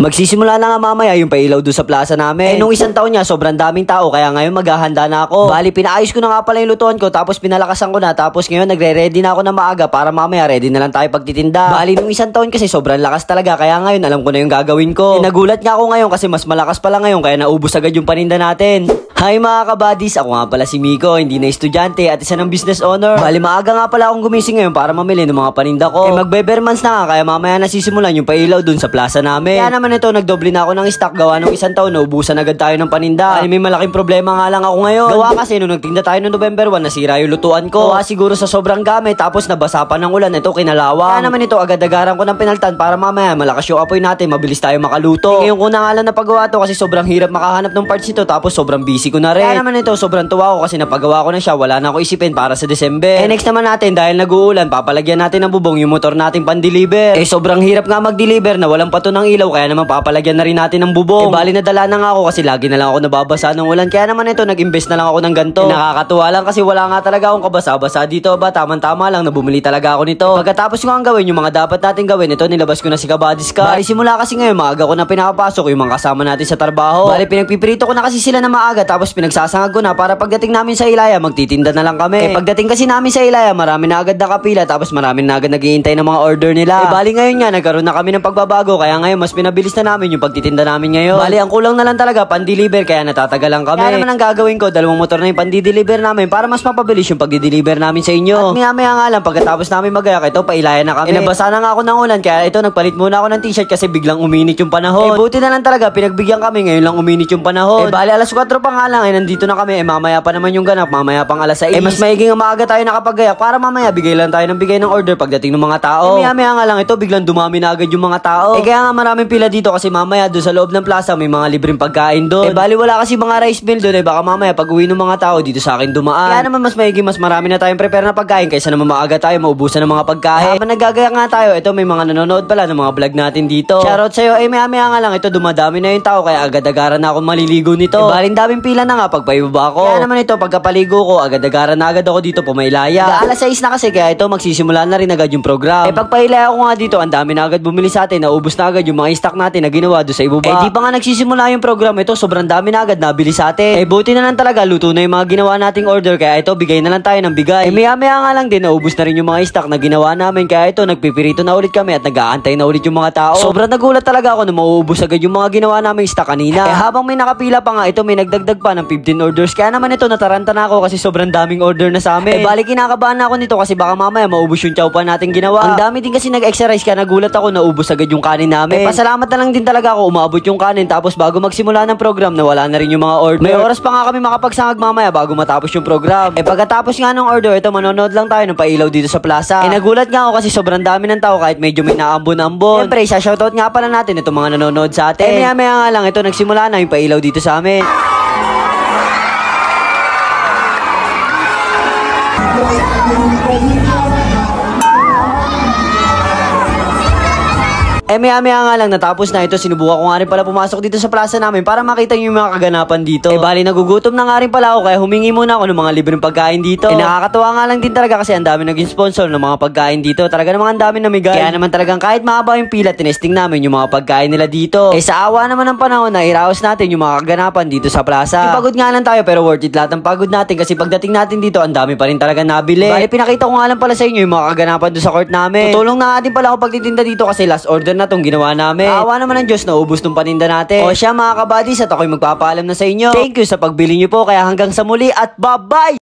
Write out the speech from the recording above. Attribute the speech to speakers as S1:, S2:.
S1: Magsisimula na nga mamaya yung pailaw doon sa plaza namin. Nung isang taon niya, sobrang daming tao, kaya ngayon maghahanda na ako. Bali, pinaayos ko na nga pala yung lutuan ko, tapos pinalakasan ko na, tapos ngayon nagre-ready na ako na maaga para mamaya ready na lang tayo pagtitinda. Bali, nung isang taon kasi sobrang lakas talaga, kaya ngayon alam ko na yung gagawin ko. Nagulat nga ako ngayon kasi mas malakas pala ngayon, kaya naubos agad yung paninda natin. Hi mga kabadis, ako nga pala si Miko, hindi na estudyante at isa ng business owner. Bali, maaga nga pala akong gumising ngayon para mamili ng mga paninda ko. Magbe-bermans na nga, kaya mamaya nasisimulan yung pailaw dun sa plaza namin. Kaya naman ito, nagdoble na ako ng stock, gawa nung isang taon, naubusan agad tayo ng paninda. Bali, may malaking problema nga lang ako ngayon. Gawa kasi nung nagtinda tayo noong November 1, nasira yung lutuan ko. Gawa siguro sa sobrang gamit, tapos nabasa pa ng ulan, ito kinalawa. Kaya naman ito, agad-agaran ko ng pinaltan para mamaya malakas yung apoy natin, mabilis tayo makaluto. Ngayon ko na nga lang napagawa to kasi sobrang hirap makahanap ng parts ito, tapos sobrang busy ko na rin. Kaya naman ito, sobrang tuwa ko kasi napagawa ko na siya, wala na ako isipin para sa December. Next naman natin, dahil nag-uulan, papalagyan natin ng bubong yung motor natin pan-deliver. Sobrang hirap nga mag-deliver na walang pato ng ilaw, kaya naman papalagyan na rin natin ng bubong. Bali nadala na nga ako kasi lagi na lang ako nababasa ng ulan, kaya naman ito, nag-invest na lang ako ng ganto. Nakakatuwa lang kasi wala nga talaga akong kabasa-basa dito ba, tama-tama lang na bumili talaga ako nito. Pagkatapos ko ang gawin yung mga dapat natin gawin, ito nilabas ko na si Kabadis ka. Bali simula kasi ngayon, maaga ko na pinapasok yung mga kasama natin sa trabaho. Bali pinagpipirito ko na kasi sila na maaga, tapos pinagsasangag ko na para pagdating namin sa Ilaya, magtitinda na lang kami. Pagdating kasi namin sa Ilaya, marami na agad nakapila, tapos marami na agad naghihintay ng mga order nila. Bali ngayon nga, nagkaroon na kami ng pagbabago, kaya ngayon mas pinabilis na namin yung pagtitinda namin ngayon. Bali ang kulang na lang talaga pan-deliver, kaya natatagalan kami. Kaya naman ang gagawin ko, dalawang motor na yung pan-deliver namin para mas mapabilis yung pag-deliver namin sa inyo. At maya-maya nga lang, pagkatapos namin magayak, ito pa-Ilaya na kami. Nabasa na nga ako ng ulan, kaya ito nagpalit muna ako ng t-shirt kasi biglang uminit yung panahon. Buti na lang talaga, pinagbigyan kami, ngayon lang uminit yung panahon. Bali alas 4 pa nga lang, nandito na kami, mamaya pa naman yung ganap, mamaya pang alas 6. Mas maiging maaga tayo nakapagayak para mamaya bigay lang tayo ng bigay ng order pagdating ng mga tao. Maya-maya nga lang ito, biglang dumami na agad yung mga tao. Kaya nga maraming pila dito kasi mamaya doon sa loob ng plaza may mga libreng pagkain doon. Bali wala kasi mga rice mill doon, baka mamaya pag uwi ng mga tao dito sa akin dumaan. Kaya naman mas maiging mas marami na tayong prepare na pagkain kaysa naman maaga tayo maubusan ng mga pagkain. Habang nagagayak nga tayo, ito may mga nanonood pala ng mga vlog natin dito. Shoutout sa'yo, maya-maya nga lang ito, dumadami na yung tao kaya agad-agaran na ako maliligo nito. Baling daming pila na nga pagpaibaba ko. Kaya naman ito, pagkapaligo ko, agad-agaran na agad ako dito pumailaya. Alas 6 na kasi kaya ito magsisimula na rin agad yung program. Pagpailaya ko nga dito, ang dami na agad bumili sa atin, naubos na agad yung mga stock natin na ginawa doon sa ibaba. Di pa nga nagsisimula yung program, ito sobrang dami na agad nabili sa atin. Buti na lang talaga, luto na yung mga ginawa nating order, kaya ito bigay na lang tayo ng bigay. Maya-maya nga lang din, naubos na rin yung mga stock na ginawa namin, kaya ito nagpipirito na ulit kami at nag-aantay na ulit yung mga tao. Sobrang nagulat talaga ako na mauubos agad yung mga ginawa naming stock kanina. Habang may nakapila pa nga, ito may nagdagdag pa ng 15 orders, kaya naman ito nataranta na ako kasi sobrang daming order na sa amin. Bali kinakabahan na ako nito kasi baka mamaya maubos yung chowpan natin ginawa. Ang dami din kasi nag-extra rice, kaya nagulat ako na ubos agad yung kanin namin. Pasalamat na lang din talaga ako umabot yung kanin, tapos bago magsimula ng program nawala na rin yung mga order. May oras pa nga kami makapagsangag mamaya bago matapos yung program. Pagkatapos nga ng order, ito manonood lang tayo ng pailaw dito sa plaza. Nagulat nga ako kasi sobrang dami ng tao kahit medyo may naambon-ambon. Siyempre, shoutout nga pala natin itong mga nanonood sa atin. Maya-maya nga lang, ito nagsimula na yung pailaw dito sa amin. Maya-maya nga lang natapos na ito, sinubukan ko nga rin pala pumasok dito sa plaza namin para makita nyo yung mga kaganapan dito. Bali nagugutom na nga rin pala ako kaya humingi muna ako ng mga libreng pagkain dito. Nakakatawa nga lang din talaga kasi ang dami naging sponsor ng mga pagkain dito. Talaga namang ang dami namigay. Kaya naman talagang kahit mahaba yung pila, tinesting namin yung mga pagkain nila dito. Sa awa naman ng panahon na iraos natin yung mga kaganapan dito sa plaza. Pagod nga lang tayo pero worth it lahat ng pagod natin kasi pagdating natin dito ang dami pa rin talaga nabili. Bali pinakita ko nga lang pala sa inyo yung mga kaganapan doon sa court namin. Tutulong na nga din pala ako pagtitinda dito kasi last order na tong ginawa namin. Awa naman ng Diyos na ubos tong paninda natin. O siya mga kabadis, at ako'y magpapaalam na sa inyo. Thank you sa pagbili nyo po, kaya hanggang sa muli at bye-bye!